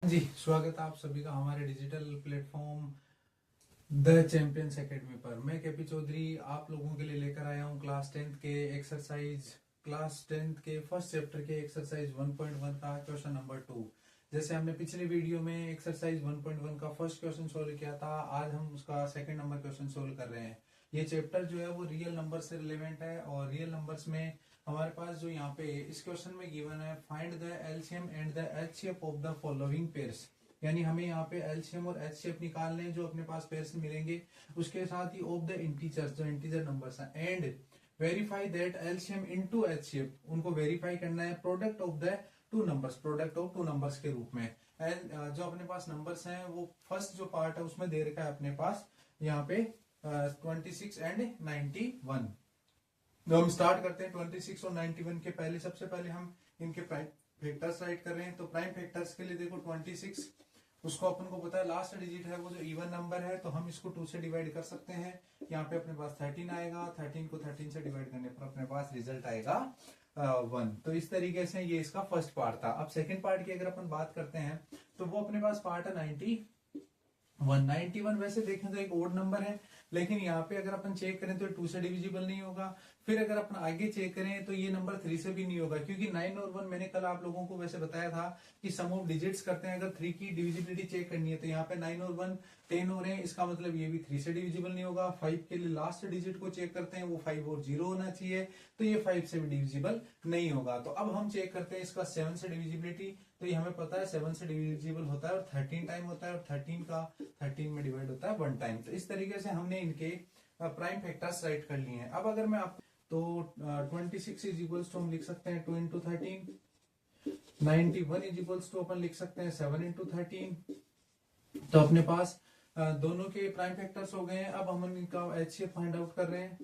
जी, स्वागत है आप सभी का हमारे digital platform the champions academy पर। मैं केपी चौधरी आप लोगों के लिए लेकर आया हूं क्लास टेंथ के फर्स्ट चैप्टर के एक्सरसाइज 1.1 का क्वेश्चन नंबर 2। जैसे हमने पिछले वीडियो में एक्सरसाइज 1.1 का फर्स्ट क्वेश्चन सोल्व किया था, आज हम उसका सेकंड नंबर क्वेश्चन सोल्व कर रहे हैं। ये चैप्टर जो है वो रियल नंबर से रिलेवेंट है और रियल नंबर्स में हमारे पास जो यहाँ पे इस क्वेश्चन में गिवन है, find the LCM and the HCF of the following pairs. यानी हमें यहाँ पे एलसीएम और एचसीएफ निकालने हैं जो अपने पास पेयर्स मिलेंगे, उसके साथ ही ऑफ द इंटीजर्स जो इंटीजर नंबर्स हैं, and verify that LCM into HCF, उनको वेरीफाई करना है product of the two numbers, product of two numbers के रूप में। एंड जो अपने पास नंबर्स हैं वो फर्स्ट जो पार्ट है उसमें दे रखा है अपने पास यहाँ पे 26 एंड 91। तो हम स्टार्ट करते हैं 26 और 91 के पहले। सबसे पहले हम इनके प्राइम फैक्टर्स राइट कर रहे हैं। तो प्राइम फैक्टर्स के लिए देखो 26 उसको अपन को पता है लास्ट डिजिट है वो जो इवन नंबर है, तो हम इसको 2 से डिवाइड कर सकते हैं। यहाँ पे अपने पास 13 आएगा, 13 को 13 से डिवाइड करने पर अपने पास रिजल्ट आएगा 1। तो इस तरीके से ये इसका फर्स्ट पार्ट था। अब सेकंड पार्ट की अगर अपन बात करते हैं तो वो अपने पास पार्ट है 91। वैसे देखें तो एक ओड नंबर है, लेकिन यहाँ पे अगर अपन चेक करें तो 2 से डिविजिबल नहीं होगा। फिर अगर अपन आगे चेक करें तो ये नंबर 3 से भी नहीं होगा, क्योंकि 9 और 1 मैंने कल आप लोगों को वैसे बताया था कि सम ऑफ डिजिट्स करते हैं। अगर 3 की डिविजिबिलिटी चेक करनी है तो यहाँ पे 9 और 1 10 हो रहे हैं, इसका मतलब ये भी 3 से डिविजिबल नहीं होगा। 5 के लिए लास्ट डिजिट को चेक करते हैं, वो 5 और 0 होना चाहिए, तो ये 5 से भी डिविजिबल नहीं होगा। तो अब हम चेक करते हैं इसका 7 से डिविजिबिलिटी। तो ये हमें पता है 7 से डिविजिबल होता है और 13 टाइम होता है, और 13 का 13 में डिवाइड होता है 1 टाइम। तो इस तरीके से हमने इनके प्राइम फैक्टर्स राइट कर लिए हैं। अब अगर मैं आप तो 26 इज इक्वल्स टू हम लिख सकते हैं 2 इंटू 13। 91 इज इक्वल्स टू अपन लिख सकते हैं 7 इंटू 13। तो अपने पास दोनों के प्राइम फैक्टर्स हो गए हैं। अब हम इनका एचसीएफ फाइंड आउट कर रहे हैं।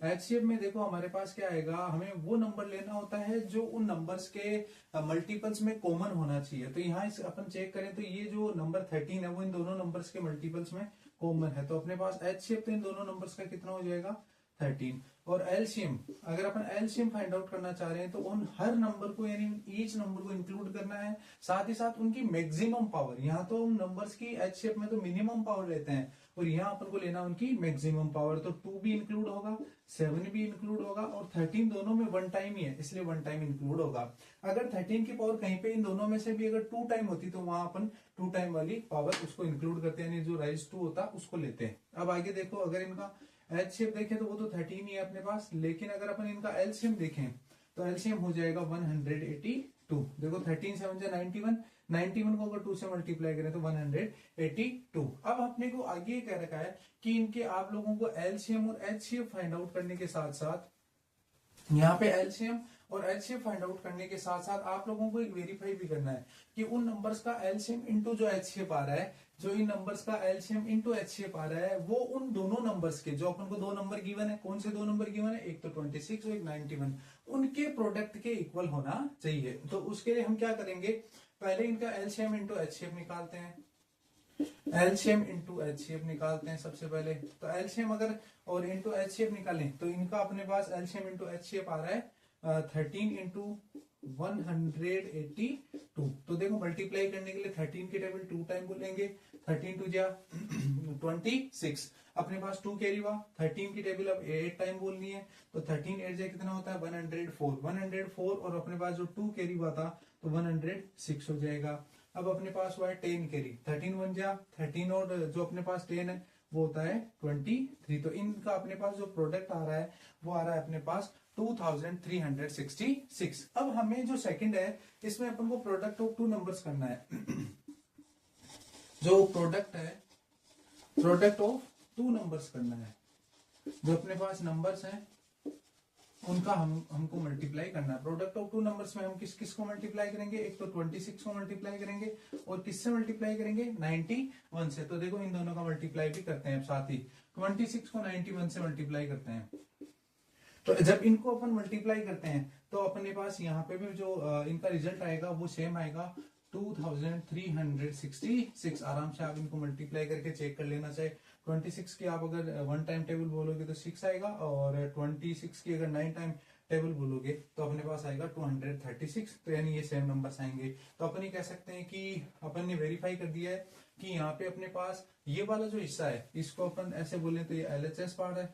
एचसीएफ में देखो हमारे पास क्या आएगा, हमें वो नंबर लेना होता है जो उन नंबर्स के मल्टीपल्स में कॉमन होना चाहिए। तो यहाँ अपन चेक करें तो ये जो नंबर 13 है वो इन दोनों नंबर्स के मल्टीपल्स में कॉमन है। तो अपने पास एचसीएफ तो इन दोनों नंबर्स का कितना हो जाएगा 13। और एलसीएम, अगर अपन एलसीएम फाइंड आउट करना चाह रहे हैं तो उन हर नंबर को यानी ईच नंबर को इंक्लूड करना है, साथ ही साथ उनकी मैक्सिमम पावर। यहाँ तो हम नंबर्स की एचसीएफ में तो मिनिमम पावर लेते हैं और यहाँ अपन को लेना उनकी मैक्सिमम पावर। तो 2 भी इंक्लूड होगा, 7 भी इंक्लूड होगा और 13 दोनों में 1 टाइम ही है, इसलिए 1 टाइम इंक्लूड होगा। अगर 13 की पावर कहीं पे इन दोनों में से भी अगर 2 टाइम होती तो वहां अपन 2 टाइम वाली पावर उसको इंक्लूड करते हैं, यानी जो राइज 2 होता उसको लेते हैं। अब आगे देखो, अगर इनका एचसीएफ देखें तो वो तो 13 ही है अपने पास, लेकिन अगर अपन इनका एलसीएम देखें तो एलसीएम हो जाएगा 182। देखो 13 7 जा 91, 91 को अगर 2 से मल्टीप्लाई करें तो 182। अब अपने को आगे कह रखा है कि इनके आप लोगों को एलसीएम और एचसीएफ फाइंड आउट करने के साथ साथ यहाँ पे एलसीएम और एचसीएफ फाइंड आउट करने के साथ साथ आप लोगों को एक वेरीफाई भी करना है कि उन नंबर्स का एलसीएम इंटू जो एचसीएफ आ रहा है, जो इन नंबर्स का एलसीएम इंटू एचसीएफ आ रहा है, वो उन दोनों नंबर्स के, जो अपन को 2 नंबर गिवन है, कौन से 2 नंबर गिवन है, एक तो 26 और एक 91, उनके प्रोडक्ट के इक्वल होना चाहिए। तो उसके लिए हम क्या करेंगे, पहले इनका एलसीएम इंटू एचसीएफ निकालते हैं। एलसीएम इंटू एचसीएफ निकालते हैं सबसे पहले। तो एलसीएम अगर और इंटू एचसीएफ निकालें तो इनका अपने पास एलसीएम इंटू एचसीएफ आ रहा है 13 इंटू 182। तो देखो मल्टीप्लाई करने के लिए 13 की टेबल 2 टाइम बोलेंगे, 13 टू जा 26, अपने पास 2 कैरी हुआ। 13 की टेबल अब 8 टाइम बोलनी है, तो 13 8 जा कितना होता है 104 और अपने पास जो 2 कैरी हुआ था तो 106 हो जाएगा। अब अपने पास हुआ है 10 कैरी, 13 1 जा 13 और जो अपने पास 10 है वो होता है 23। तो इनका अपने पास जो प्रोडक्ट आ रहा है वो आ रहा है अपने पास 2366। अब हमें जो सेकंड है इसमें अपन को प्रोडक्ट ऑफ 2 नंबर्स करना है। जो प्रोडक्ट है, प्रोडक्ट ऑफ 2 नंबर्स करना है। जो अपने पास नंबर्स हैं उनका हमको मल्टीप्लाई करना है। प्रोडक्ट ऑफ 2 नंबर्स में हम किस किस को मल्टीप्लाई करेंगे, एक तो 26 को मल्टीप्लाई करेंगे और किससे मल्टीप्लाई करेंगे 91 से। तो देखो इन दोनों का मल्टीप्लाई भी करते हैं साथ ही, 26 को 91 से मल्टीप्लाई करते हैं। तो जब इनको अपन मल्टीप्लाई करते हैं तो अपने पास यहाँ पे भी जो इनका रिजल्ट आएगा वो सेम आएगा 2366। आराम से आप इनको मल्टीप्लाई करके चेक कर लेना। चाहिए 26 की आप अगर 1 टाइम टेबल बोलोगे तो 6 आएगा, और 26 की अगर 9 टाइम टेबल बोलोगे तो अपने पास आएगा 236, तो यानी ये सेम नंबर्स आएंगे। तो अपन ये कह सकते हैं कि अपन ने वेरीफाई कर दिया है कि यहाँ पे अपने पास ये वाला जो हिस्सा है इसको अपन ऐसे बोले तो ये LHS पार्ट है,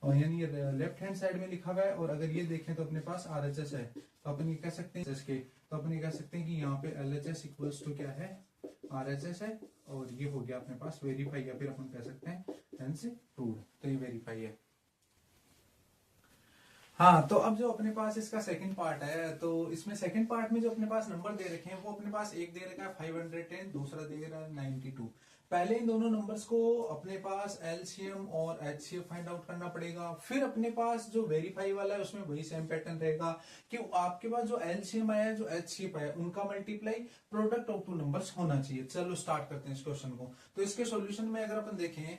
और यानी ये लेफ्ट हैंड साइड में लिखा हुआ है, और अगर ये देखें तो अपने पास RHS है। तो अपन ये कह सकते हैं इसके, तो अपन ये कह सकते हैं कि यहाँ पे LHS इक्वल्स टू क्या है, RHS है, और ये हो गया अपने पास वेरीफाई, या फिर अपन कह सकते हैं हेंस प्रूव्ड। तो ये वेरीफाई है। हाँ, तो अब जो अपने पास इसका सेकंड पार्ट है, तो इसमें सेकंड पार्ट में जो अपने पास नंबर दे रखे हैं वो अपने पास एक दे रखा है 510, दूसरा दे रहा है 92। पहले इन दोनों नंबर्स को अपने पास LCM और HCF फाइंड आउट करना पड़ेगा। फिर अपने पास जो वेरीफाई वाला है उसमें वही सेम पैटर्न रहेगा कि आपके पास जो LCM आया है जो HCF आया उनका multiply product of two numbers होना चाहिए। चलो स्टार्ट करते हैं इस क्वेश्चन को। तो इसके सॉल्यूशन में अगर अपन देखें,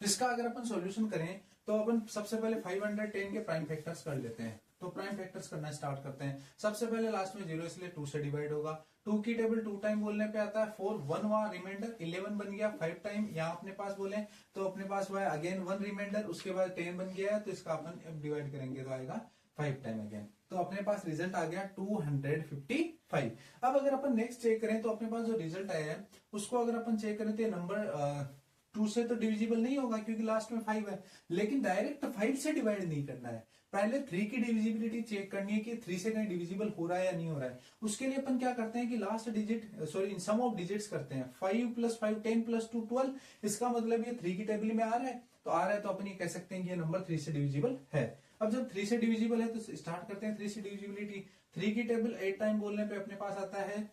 इसका अगर अपन सॉल्यूशन करें तो अपन सबसे पहले 510 के प्राइम फैक्टर्स कर लेते हैं। तो प्राइम फैक्टर्स करना स्टार्ट करते हैं। सबसे पहले लास्ट में 0 इसलिए 2 से डिवाइड होगा। 2 की टेबल 2 टाइम बोलने पे आता है 4, 1 वहां रिमाइंडर 11 बन गया 5 टाइम। यहाँ अपने पास बोले तो अपने पास हुआ अगेन 1 रिमाइंडर, उसके बाद 10 बन गया है, तो इसका अपन डिवाइड करेंगे तो आएगा 5 टाइम अगेन। तो अपने पास रिजल्ट आ गया 255। अब अगर अपन नेक्स्ट चेक करें तो अपने पास जो रिजल्ट आया है उसको अगर अपन चेक करें तो नंबर 2 से तो डिविजिबल नहीं होगा क्योंकि लास्ट में 5 है, लेकिन डायरेक्ट 5 से डिवाइड नहीं करना है। पहले 3 की डिविजिबिलिटी चेक करनी है कि 3 से कहीं डिविजिबल हो रहा है या नहीं हो रहा है। उसके लिए अपन क्या करते हैं कि last digit in sum of digits करते हैं। 5 + 5 10 + 2 12। इसका मतलब ये 3 की टेबल में आ रहा है, तो आ रहा है तो अपन ये कह सकते हैं कि ये नंबर 3 से डिविजिबल है। अब जब 3 से डिविजिबल है तो स्टार्ट करते हैं 3 से डिविजिबिलिटी। 3 की टेबल 8 टाइम बोलने पे अपने पास आता है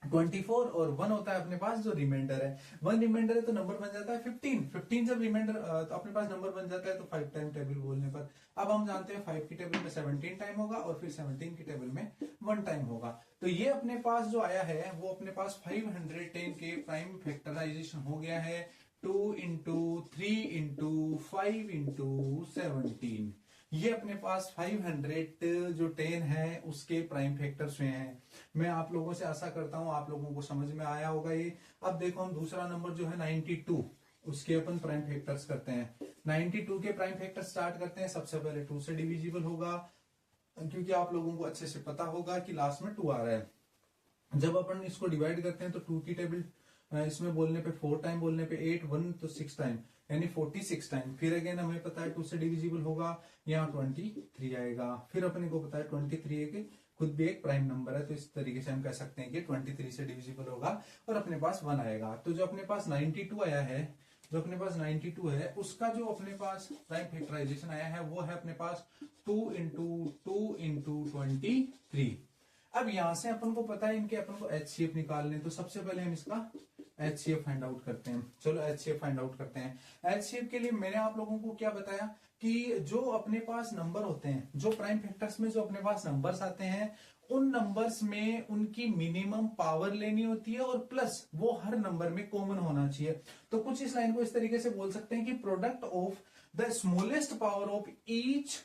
24, और 1 होता है अपने पास जो रिमाइंडर है। 1 रिमाइंडर है तो नंबर बन जाता है 15। 15 जब रिमाइंडर तो अपने पास नंबर बन जाता है तो 5 टाइम टेबल बोलने पर। अब हम जानते हैं 5 की टेबल में 17 टाइम होगा और फिर 17 की टेबल में 1 टाइम होगा। तो ये अपने पास जो आया है वो अपने पास 510 के प्राइम फैक्टराइजेशन हो गया है 2 × 3 × 5 × 17। ये अपने पास 500 जो 10 है उसके प्राइम फैक्टर्स हुए हैं। मैं आप लोगों से आशा करता हूं आप लोगों को समझ में आया होगा ये। अब देखो हम दूसरा नंबर जो है 92, उसके अपन प्राइम फैक्टर्स करते हैं। 92 के प्राइम फैक्टर स्टार्ट करते हैं। सबसे पहले 2 से डिविजिबल होगा क्योंकि आप लोगों को अच्छे से पता होगा कि लास्ट में 2 आ रहा है। जब अपन इसको डिवाइड करते हैं तो 2 की टेबल इसमें बोलने पे 4 टाइम, बोलने पे 8, 1 तो 6 टाइम, यानी 46 टाइम। फिर अगेन हमें पता है 2 से डिविजिबल होगा, यहाँ 23 आएगा। फिर अपने को पता है 23 है खुद भी एक प्राइम नंबर है, तो इस तरीके से हम कह सकते हैं कि 23 से डिविजिबल होगा और अपने पास 1 आएगा। तो जो अपने पास 92 आया है, जो अपने पास 92 है उसका जो अपने पास प्राइम फैक्टराइजेशन आया है वो है अपने पास 2 × 2 × 23। अब यहां से अपन को पता है इनके अपन को HCF निकालने, तो सबसे पहले हम इसका HCF फाइंड आउट करते हैं। चलो HCF फाइंड आउट करते हैं। HCF के लिए मैंने आप लोगों को क्या बताया कि जो अपने पास नंबर होते हैं, जो प्राइम फैक्टर्स में जो अपने पास नंबर्स आते हैं उन नंबर्स में उनकी मिनिमम पावर लेनी होती है और प्लस वो हर नंबर में कॉमन होना चाहिए। तो कुछ इस लाइन को इस तरीके से बोल सकते हैं कि product of the smallest power of each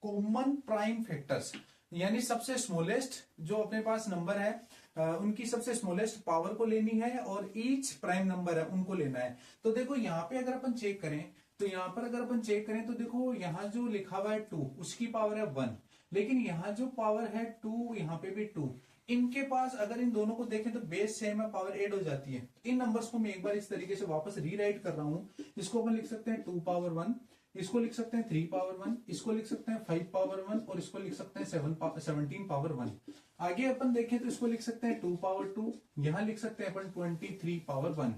common prime factors, यानी सबसे स्मॉलेस्ट जो अपने पास नंबर है उनकी सबसे स्मॉलेस्ट पावर को लेनी है और ईच प्राइम नंबर है उनको लेना है। तो देखो यहाँ पे अगर अपन चेक करें तो यहाँ पर अगर अपन चेक करें तो देखो यहाँ जो लिखा हुआ है 2 उसकी पावर है 1, लेकिन यहाँ जो पावर है 2 यहाँ पे भी 2। इनके पास अगर इन दोनों को देखें तो बेस सेम है, पावर ऐड हो जाती है। इन नंबर्स को मैं एक बार इस तरीके से वापस रीराइट कर रहा हूं। इसको अपन लिख सकते हैं 2 पावर 1, इसको लिख सकते हैं 3 पावर 1, इसको लिख सकते हैं 5 पावर 1 और इसको लिख सकते हैं 17 पावर 1। आगे अपन देखें तो इसको लिख सकते हैं 2 पावर 2, यहां लिख सकते हैं अपन 23 पावर 1।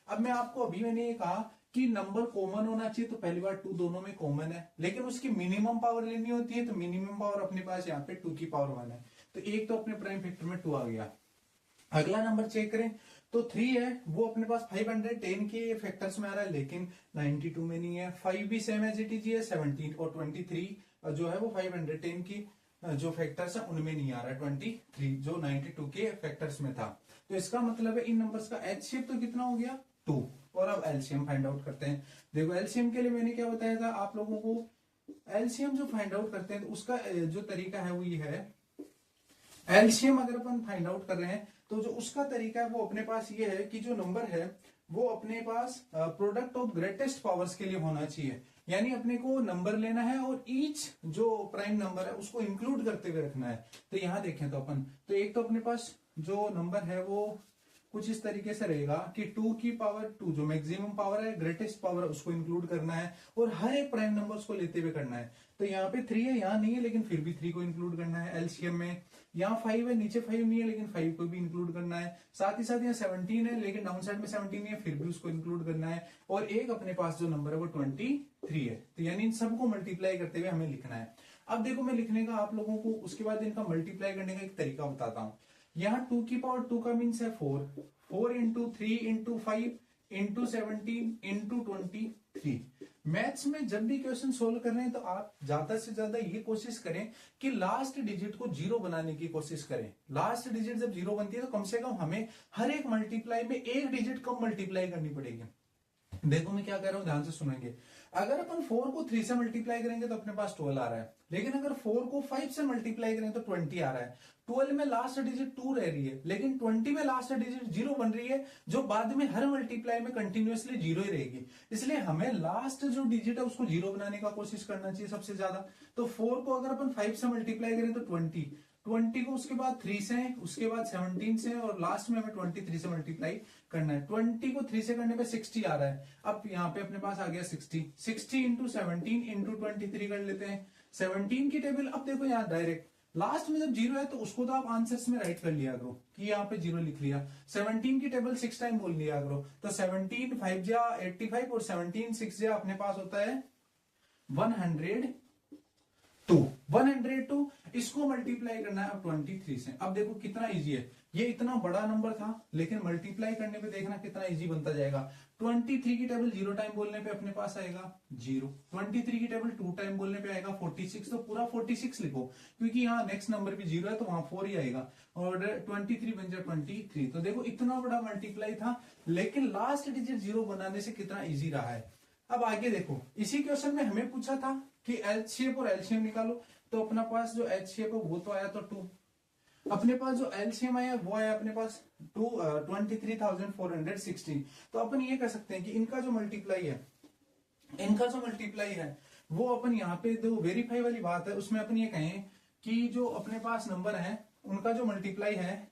अब मैं आपको अभी मैंने ये कहा कि नंबर कॉमन होना चाहिए, तो पहली बार 2 दोनों में कॉमन है, लेकिन उसकी मिनिमम पावर लेनी होती है, तो मिनिमम पावर अपने पास यहाँ पे 2 की पावर 1 है। तो एक तो अपने प्राइम फैक्टर में 2 आ गया। अगला नंबर चेक करें तो 3 है, वो अपने पास 510 के फैक्टर्स में आ रहा है लेकिन 92 में नहीं है। 5 भी सेम एज इट इज है 17, और 23 जो है वो 510 की जो फैक्टर्स है उनमें नहीं आ रहा है 23 जो 92 के फैक्टर्स में था। तो इसका मतलब है इन नंबर्स का HCF तो कितना हो गया 2। और अब LCM फाइंड आउट करते हैं। देखो LCM के लिए मैंने क्या बताया था आप लोगों को, LCM जो फाइंड आउट करते हैं तो उसका जो तरीका है वो ये है। LCM अगर अपन फाइंड आउट कर रहे हैं तो जो उसका तरीका है वो अपने पास ये है कि जो नंबर है वो अपने पास प्रोडक्ट ऑफ ग्रेटेस्ट पावर्स के लिए होना चाहिए। यानी अपने को नंबर लेना है और ईच जो प्राइम नंबर है उसको इंक्लूड करते हुए रखना है। तो यहां देखें तो अपन, तो एक तो अपने पास जो नंबर है वो कुछ इस तरीके से रहेगा कि 2 की पावर 2 जो मैक्सिमम पावर है, ग्रेटेस्ट पावर है, उसको इंक्लूड करना है और हर एक प्राइम नंबर को लेते हुए करना है। तो यहाँ पे 3 है, यहाँ नहीं है, लेकिन फिर भी 3 को इंक्लूड करना है एलसीएम में। यहाँ 5 है, नीचे 5 नहीं है, लेकिन 5 को भी इंक्लूड करना है। साथ ही साथ यहाँ 17 है, लेकिन डाउन साइड में 17 नहीं है, फिर भी उसको इंक्लूड करना है। और एक अपने पास जो नंबर है वो 23 है। तो यानी इन सबको मल्टीप्लाई करते हुए हमें लिखना है। अब देखो मैं लिखने का आप लोगों को उसके बाद इनका मल्टीप्लाई करने का एक तरीका बताता हूँ। यहाँ 2 की पावर 2 का मीन्स है 4, 4 into 3 into 5 into 17 into 23। Maths में जब भी क्वेश्चन सोल्व कर रहे हैं तो आप ज्यादा से ज्यादा ये कोशिश करें कि लास्ट डिजिट को जीरो बनाने की कोशिश करें। लास्ट डिजिट जब जीरो बनती है तो कम से कम हमें हर एक मल्टीप्लाई में एक डिजिट कम मल्टीप्लाई करनी पड़ेगी। देखो मैं क्या कह रहा हूं, ध्यान से सुनेंगे। अगर अपन 4 को 3 से मल्टीप्लाई करेंगे तो अपने पास 12 आ रहा है, लेकिन अगर 4 को 5 से मल्टीप्लाई करें तो 20 आ रहा है। 12 में लास्ट डिजिट 2 रह रही है, लेकिन 20 में लास्ट डिजिट 0 बन रही है, जो बाद में हर मल्टीप्लाई में कंटिन्यूअसली 0 ही रहेगी। इसलिए हमें लास्ट जो डिजिट है उसको 0 बनाने का कोशिश करना चाहिए सबसे ज्यादा। तो 4 को अगर अपन 5 से मल्टीप्लाई करें तो 20 को उसके बाद 3 से, उसके बाद 17 से, और लास्ट में हमें 23 से मल्टीप्लाई करना है। 20 को 3 से करने पे 60 आ रहा है। अब यहाँ पे अपने पास आ गया 60 इंटू 17 इंटू 23 कर लेते हैं। 17 की टेबल, अब देखो यहाँ डायरेक्ट लास्ट में जब 0 है तो उसको तो आप आंसर्स में राइट कर लिया करो कि यहाँ पे 0 लिख लिया। 17 की टेबल 6 टाइम बोल लिया करो, तो 17 5 जा 85 और 17 6 जा अपने पास होता है 102। इसको मल्टीप्लाई करना है अब 23 से। अब देखो कितना इजी है, ये इतना बड़ा नंबर था लेकिन मल्टीप्लाई करने पे देखना कितना इजी बनता जाएगा। 23 की टेबल 0 टाइम बोलने पे अपने पास आएगा 0, 23 की टेबल 2 टाइम बोलने पे आएगा 46, तो पूरा 46 लिखो, क्योंकि यहाँ नेक्स्ट नंबर भी 0 है तो वहां 4 ही आएगा, और 23 बन जाए 23। तो देखो इतना बड़ा मल्टीप्लाई था, लेकिन लास्ट डिजिट 0 बनाने से कितना ईजी रहा है। अब आगे देखो, इसी क्वेश्चन में हमें पूछा था कि एलसीएम और एलसीएम निकालो, तो अपना पास जो एचसीएफ है वो तो आया तो 2, अपने पास जो एलसीएम आया वो आया अपने पास 23,416। तो अपन ये कह सकते हैं कि इनका जो मल्टीप्लाई है वो अपन यहाँ पे जो वेरीफाई वाली बात है उसमें अपन ये कहें कि जो अपने पास नंबर है उनका जो मल्टीप्लाई है,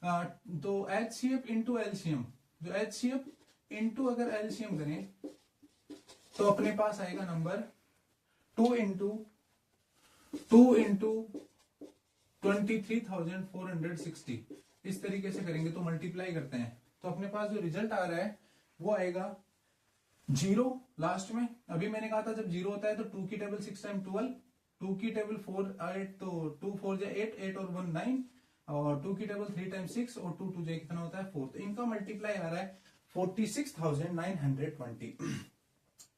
तो एचसीएफ इंटू एलसीएम, जो एचसीएफ इंटू अगर एलसीएम करें तो अपने पास आएगा नंबर 2 इंटू 23,460। इस तरीके से करेंगे तो मल्टीप्लाई करते हैं तो अपने पास जो रिजल्ट आ रहा है वो आएगा 0 लास्ट में। अभी मैंने कहा था जब 0 होता है तो 2 की टेबल 6 टाइम 12, 2 की टेबल 4 8, तो 2 4 जा 8, 8 और 1 9, और 2 की टेबल 3 टाइम 6 और 2 2 जा कितना होता है 4। तो इनका मल्टीप्लाई आ रहा है 46,920।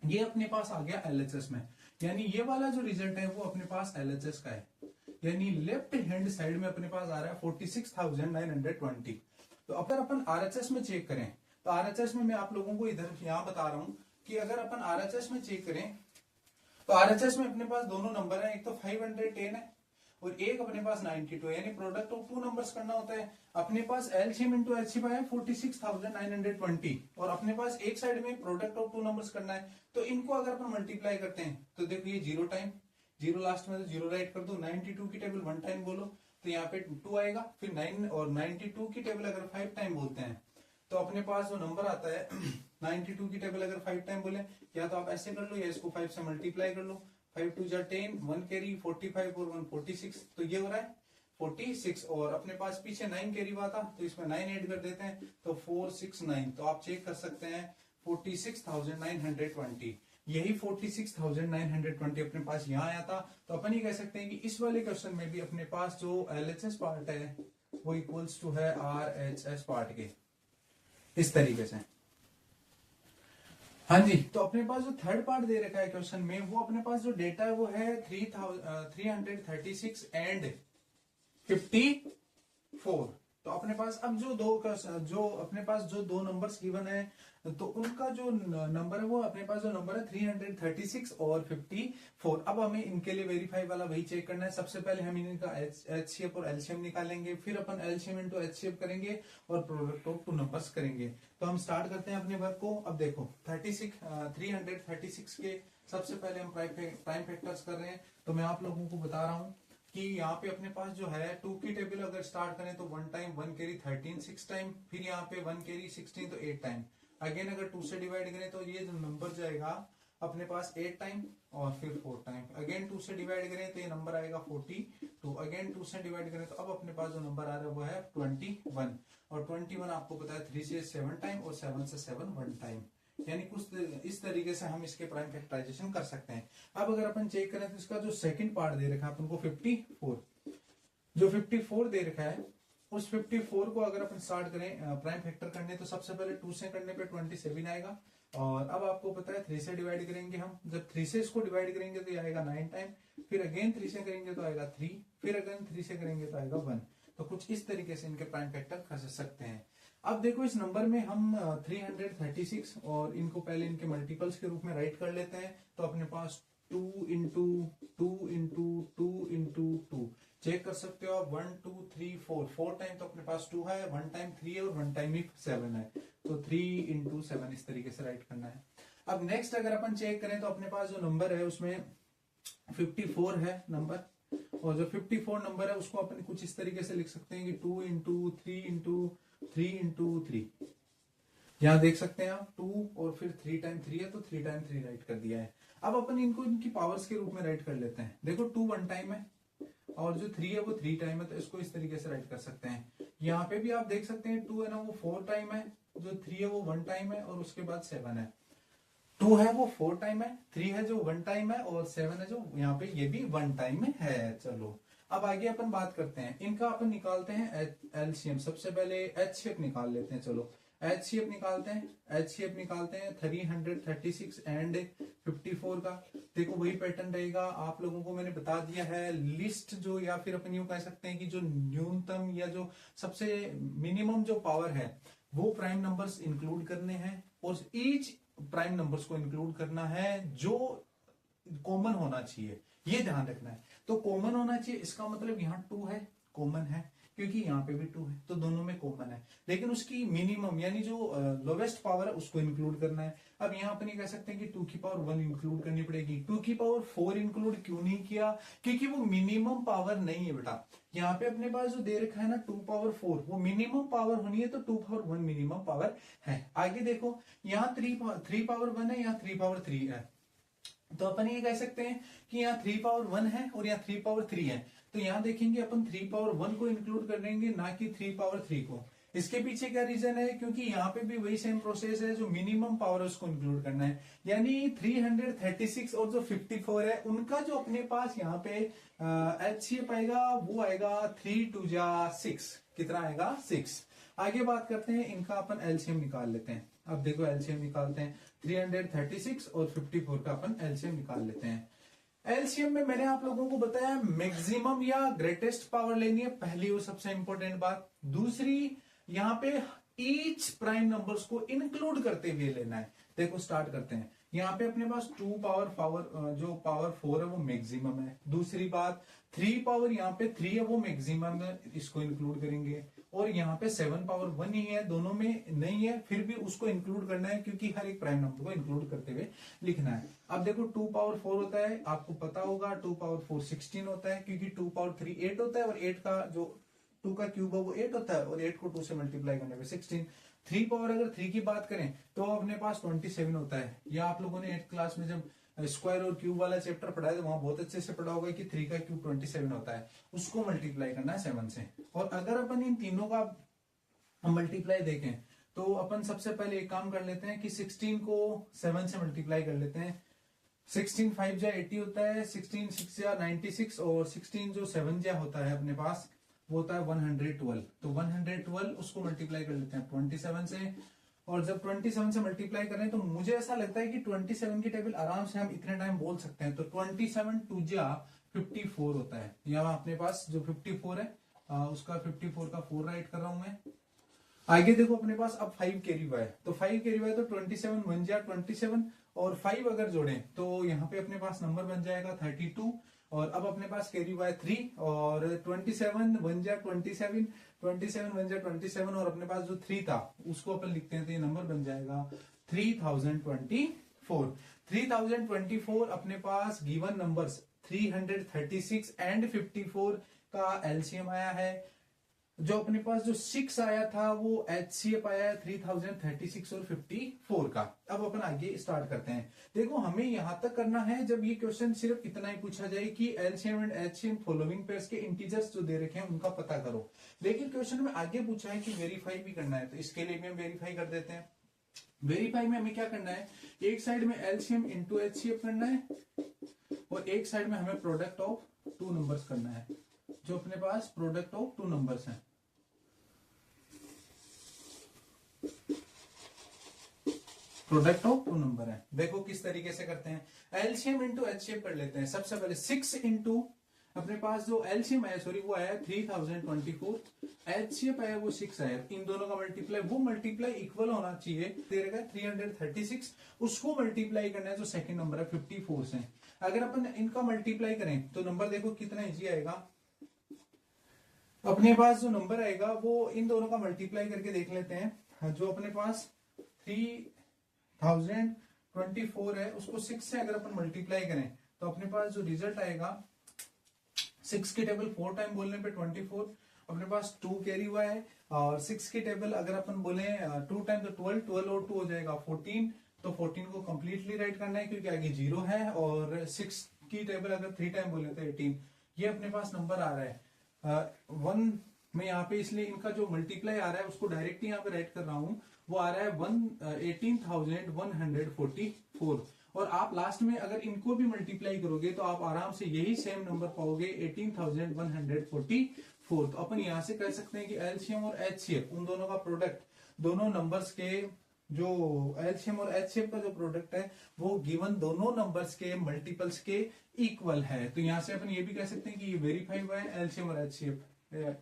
ये अपने पास आ गया एलएचएस में, यानी ये वाला जो रिजल्ट है वो अपने पास एलएचएस का है, यानी लेफ्ट हैंड साइड में अपने पास आ रहा है 46,920। तो अगर अपन आरएचएस में चेक करें तो आरएचएस में मैं आप लोगों को इधर यहां बता रहा हूं कि अगर अपन आरएचएस में चेक करें तो आरएचएस में अपने पास दोनों नंबर है, एक तो 510 है और एक अपने पास 92, यानी प्रोडक्ट ऑफ 2 नंबर्स करना होता है। अपने पास एलसीएम इंटू एचसीएफ है 46,920, और अपने पास एक साइड में प्रोडक्ट ऑफ 2 नंबर्स करना है। तो इनको अगर अपन मल्टीप्लाई करते हैं तो देखो ये 0 टाइम, 0 लास्ट में तो 0 राइट कर दो। 92 की टेबल 1 टाइम बोलो तो यहाँ पे 2 आएगा, फिर 9 और 92 की टेबल अगर 5 टाइम बोलते हैं तो अपने पास जो नंबर आता है 92 की टेबल अगर 5 टाइम बोले, या तो आप ऐसे कर लो या इसको 5 से मल्टीप्लाई कर लो। 5 2 जा 10, 1 कैरी 45 और 1 46, तो ये हो रहा है 46, और अपने पास पीछे 9 कैरी हुआ था तो इसमें 9 ऐड कर देते हैं तो 469। तो आप चेक कर सकते हैं 46,920, यही 46,920 अपने पास यहाँ आया था। तो अपन ही कह सकते हैं कि इस वाले क्वेश्चन में भी अपने पास जो एलएचएस पार्ट है वो इक्वल्स टू है आरएचएस पार्ट के, इस तरीके से। हाँ जी, तो अपने पास जो थर्ड पार्ट दे रखा है क्वेश्चन में, वो अपने पास जो डेटा है वो है 336 एंड 54। तो अपने पास अब जो अपने पास जो दो नंबर्स गिवन है तो उनका जो नंबर है वो अपने पास जो नंबर है 336 और 54। अब हमें इनके लिए वेरीफाई वाला वही चेक करना है। सबसे पहले हम इनका एचसीएफ और एलसीएम निकालेंगे, फिर अपन एलसीएम इंटू एचसीएफ करेंगे और प्रोडक्ट ऑफ 2 नंबर्स करेंगे। तो हम स्टार्ट करते हैं अपने वर्क को। अब देखो 336 के सबसे पहले हम प्राइम फैक्टर्स कर रहे हैं, तो मैं आप लोगों को बता रहा हूँ कि यहाँ पे अपने पास जो है 2 की टेबल अगर स्टार्ट करें तो 1 टाइम 1 कैरी 13 6 टाइम, फिर यहाँ पे 1 कैरी 16 तो 8 टाइम। अगेन अगर 2 से डिवाइड करें तो ये जो नंबर जाएगा अपने पास 8 टाइम और फिर 4 टाइम। अगेन 2 से डिवाइड करें तो ये नंबर आएगा 40, तो अगेन 2 से डिवाइड करें तो अब अपने पास जो नंबर आ रहा है वो है 21, और 21 आपको पता है 3 से 7 टाइम और 7 से 7 1 टाइम। यानी कुछ इस तरीके से हम इसके प्राइम फैक्टराइजेशन कर सकते हैं। अब अगर अपन चेक करें तो इसका जो सेकंड पार्ट दे रखा है अपन को 54, जो 54 दे रखा है उस 54 को अगर अपन स्टार्ट करें प्राइम फैक्टर करने तो सबसे पहले 2 से करने पे 27 आएगा, और अब आपको पता है 3 से डिवाइड करेंगे हम, जब 3 से इसको डिवाइड करेंगे तो ये आएगा 9 टाइम, फिर अगेन 3 से करेंगे तो आएगा 3, फिर अगेन 3 से करेंगे तो आएगा 1। तो कुछ इस तरीके से इनके प्राइम फैक्टर कर सकते हैं। अब देखो इस नंबर में हम 336 और इनको पहले इनके मल्टीपल्स के रूप में राइट कर लेते हैं, तो अपने पास 2 इंटू 2 इंटू 2 इंटू 2 चेक कर सकते हो आप 1 2 3 4 टाइम तो अपने पास 2 है, 1 टाइम 3 है और 1 टाइम ही 7 है, तो 3 इंटू 7 इस तरीके से राइट करना है। अब नेक्स्ट अगर अपन चेक करें तो अपने पास जो नंबर है उसमें 54 है नंबर, और जो 54 नंबर है उसको अपन कुछ इस तरीके से लिख सकते हैं कि 2 इंटू 3 इंटू 3 इंटू 3, यहाँ देख सकते हैं आप 2 और फिर 3 टाइम 3 है तो 3 टाइम 3 राइट कर दिया है। अब अपन इनको इनकी पावर्स के रूप में राइट कर लेते हैं। देखो 2 1 टाइम है और जो 3 है वो 3 टाइम है, तो इसको इस तरीके से राइट कर सकते हैं। यहाँ पे भी आप देख सकते हैं 2 है ना वो 4 टाइम है, जो 3 है वो 1 टाइम है और उसके बाद 7 है। 2 है वो 4 टाइम है, 3 है जो 1 टाइम है और 7 है जो यहाँ पे ये भी 1 टाइम में है। चलो अब आगे अपन बात करते हैं इनका, अपन निकालते हैं एलसीएम। सबसे पहले एचसीएफ निकाल लेते हैं। चलो एचसीएफ निकालते हैं, एचसीएफ निकालते हैं 336 एंड 54 का। देखो वही पैटर्न रहेगा, आप लोगों को मैंने बता दिया है लिस्ट जो, या फिर अपन यूं कह सकते हैं कि जो न्यूनतम या जो सबसे मिनिमम जो पावर है वो प्राइम नंबर्स इंक्लूड करने हैं, और ईच प्राइम नंबर्स को इंक्लूड करना है जो कॉमन होना चाहिए, ये ध्यान रखना है। तो कॉमन होना चाहिए इसका मतलब यहाँ 2 है कॉमन है, क्योंकि यहाँ पे भी 2 है तो दोनों में कॉमन है, लेकिन उसकी मिनिमम यानी जो लोवेस्ट पावर है उसको इंक्लूड करना है। अब यहाँ पर नहीं कह सकते कि 2 की पावर 1 इंक्लूड करनी पड़ेगी, 2 की पावर 4 इंक्लूड क्यों नहीं किया, क्योंकि वो मिनिमम पावर नहीं है बेटा। यहाँ पे अपने पास जो दे रखा है ना 2 पावर 4 वो मिनिमम पावर होनी है, तो 2 पावर 1 मिनिमम पावर है। आगे देखो यहाँ 3 पावर 1 है, यहाँ 3 पावर 3 है, तो अपन ये कह सकते हैं कि यहाँ 3 पावर 1 है और यहाँ 3 पावर 3 है, तो यहाँ देखेंगे अपन 3 पावर 1 को इंक्लूड करेंगे ना कि 3 पावर 3 को। इसके पीछे क्या रीजन है, क्योंकि यहाँ पे भी वही सेम प्रोसेस है, जो मिनिमम पावर है उसको इंक्लूड करना है। यानी 336 और जो 54 है उनका जो अपने पास यहाँ पे एचसीएफ आएगा वो आएगा 3 2 6, कितना आएगा 6। आगे बात करते हैं इनका, अपन एलसीएम निकाल लेते हैं। अब देखो एलसीएम निकालते हैं 336 और 54 का अपन एलसीएम निकाल लेते हैं। एलसीएम में मैंने आप लोगों को बताया मैक्सिमम या ग्रेटेस्ट पावर लेनी है, पहली और सबसे इंपॉर्टेंट बात। दूसरी यहाँ पे ईच प्राइम नंबर्स को इंक्लूड करते हुए लेना है। देखो स्टार्ट करते हैं, यहाँ पे अपने पास 2 पावर जो पावर 4 है वो मैक्सिमम है। दूसरी बात 3 पावर यहाँ पे 3 है वो मैक्सिमम है, इसको इंक्लूड करेंगे। और यहाँ पे 7 पावर 1 ही है, दोनों में नहीं है, फिर भी उसको इंक्लूड करना है क्योंकि हर एक प्राइम नंबर को इंक्लूड करते हुए लिखना है। अब देखो 2 पावर 4 होता है, आपको पता होगा 2 पावर 4 16 होता है, क्योंकि 2 पावर 3 8 होता है और 8 का जो 2 का क्यूब है वो 8 होता है, और 8 को 2 से मल्टीप्लाई करने पे 16। 3 पावर अगर 3 की बात करें तो अपने पास 27 होता है। या आप लोगों ने 8th क्लास में जब स्क्वायर और क्यूब वाला चैप्टर पढ़ा है तो वहां बहुत अच्छे से पढ़ा होगा कि 3 का क्यूब 27 होता है, उसको मल्टीप्लाई करना है 7 से। और अगर अपन इन तीनों का मल्टीप्लाई देखें तो अपन सबसे पहले एक काम कर लेते हैं कि 16 को 7 से मल्टीप्लाई कर लेते हैं। 16 5 जा 80 होता है, 16 6 जा 96, और 16 जो 7 जा होता है अपने पास वो होता है 112। तो 112 उसको मल्टीप्लाई कर लेते हैं 27 से, और जब 27 से मल्टीप्लाई करें तो मुझे ऐसा लगता है कि 27 की टेबल आराम से हम इतने टाइम बोल सकते हैं। तो 27 2 जा 54 होता है। यहाँ अपने पास जो 54 है उसका 54 का 4 राइट कर रहा हूं मैं। आगे देखो अपने पास अब 5 कैरी हुआ है, तो 5 कैरी हुआ है तो 27 1 जा 27, और 5 अगर जोड़ें तो यहाँ पे अपने पास नंबर बन जाएगा 32। और अब अपने पास कैरी हुआ है 3, और 27 1 जा 27, 27 1 जा 27, और अपने पास जो 3 था उसको अपन लिखते हैं तो ये नंबर बन जाएगा 3024। 3024 अपने पास गिवन नंबर्स 336 एंड 54 का एलसीएम आया है। जो अपने पास जो 6 आया था वो एचसीएफ आया है 3036 और 54 का। अब अपन आगे स्टार्ट करते हैं। देखो हमें यहां तक करना है जब ये क्वेश्चन सिर्फ इतना ही पूछा जाए कि LCM and HCM following pairs के इंटीजर्स जो दे रखे हैं उनका पता करो। लेकिन क्वेश्चन में आगे पूछा है कि वेरीफाई भी करना है, तो इसके लिए भी हम वेरीफाई कर देते हैं। वेरीफाई में हमें क्या करना है, एक साइड में एलसीएम इंटू एचसीएफ करना है और एक साइड में हमें प्रोडक्ट ऑफ टू नंबर्स करना है। जो अपने पास प्रोडक्ट ऑफ टू नंबर्स हैं, प्रोडक्ट ऑफ टू नंबर है। देखो किस तरीके से करते हैं, एलसीएम इंटू एचसीएफ कर लेते हैं। सबसे पहले 6 इंटू अपने पास जो एलसीएम आया सॉरी वो आया 3024, एचसीएफ आया वो 6 आया, इन दोनों का मल्टीप्लाई, वो मल्टीप्लाई इक्वल होना चाहिए, दे रखा है 336, उसको मल्टीप्लाई करना है जो सेकंड नंबर है 54 से। अगर अपन इनका मल्टीप्लाई करें तो नंबर देखो कितना इजी आएगा। अपने पास जो नंबर आएगा वो इन दोनों का मल्टीप्लाई करके देख लेते हैं। जो अपने पास 3024 है उसको 6 से अगर अपन मल्टीप्लाई करें तो अपने पास जो रिजल्ट आएगा 6 की टेबल 4 टाइम बोलने पे 24, अपने पास 2 कैरी हुआ है, और 6 की टेबल अगर अपन बोले 2 टाइम तो 12, 12 और 2 हो जाएगा 14, तो 14 को कंप्लीटली राइट करना है क्योंकि आगे 0 है, और 6 की टेबल अगर 3 टाइम बोले तो 18। ये अपने पास नंबर आ रहा है 1 में यहाँ पे, इसलिए इनका जो मल्टीप्लाई आ रहा है उसको डायरेक्टली यहाँ पे राइट कर रहा हूं, वो आ रहा है 18,144। और आप लास्ट में अगर इनको भी मल्टीप्लाई करोगे तो आप आराम से यही सेम नंबर पाओगे 18,144। तो अपन यहां से कह सकते हैं कि एलसीएम और एचसीएफ उन दोनों का प्रोडक्ट, दोनों नंबर्स के जो एलसीएम और एचसीएफ का जो प्रोडक्ट है वो गिवन दोनों नंबर्स के मल्टीपल्स के इक्वल है। तो यहां से अपन ये भी कह सकते हैं कि ये वेरीफाई हुआ है, एलसीएम और एचसीएफ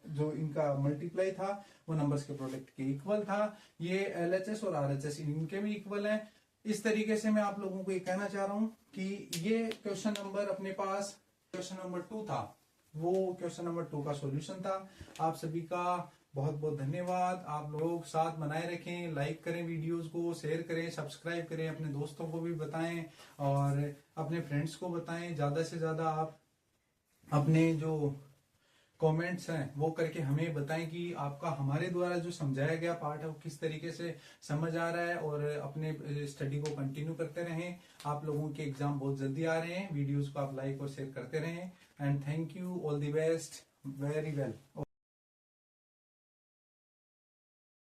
जो इनका मल्टीप्लाई था वो नंबर्स के प्रोडक्ट के इक्वल था। ये एलएचएस और आरएचएस इनके भी इक्वल है। इस तरीके से मैं आप लोगों को ये कहना चाह रहा हूं कि ये क्वेश्चन नंबर अपने पास क्वेश्चन नंबर 2 था, वो क्वेश्चन नंबर 2 का सॉल्यूशन था। आप सभी का बहुत बहुत धन्यवाद। आप लोग साथ बनाए रखें, लाइक करें, वीडियोस को शेयर करें, सब्सक्राइब करें, अपने दोस्तों को भी बताएं और अपने फ्रेंड्स को बताएं। ज्यादा से ज्यादा आप अपने जो कमेंट्स हैं वो करके हमें बताएं कि आपका हमारे द्वारा जो समझाया गया पार्ट है वो किस तरीके से समझ आ रहा है, और अपने स्टडी को कंटिन्यू करते रहें। आप लोगों के एग्जाम बहुत जल्दी आ रहे हैं, वीडियोस को आप लाइक और शेयर करते रहें। And thank you, all the best, very well.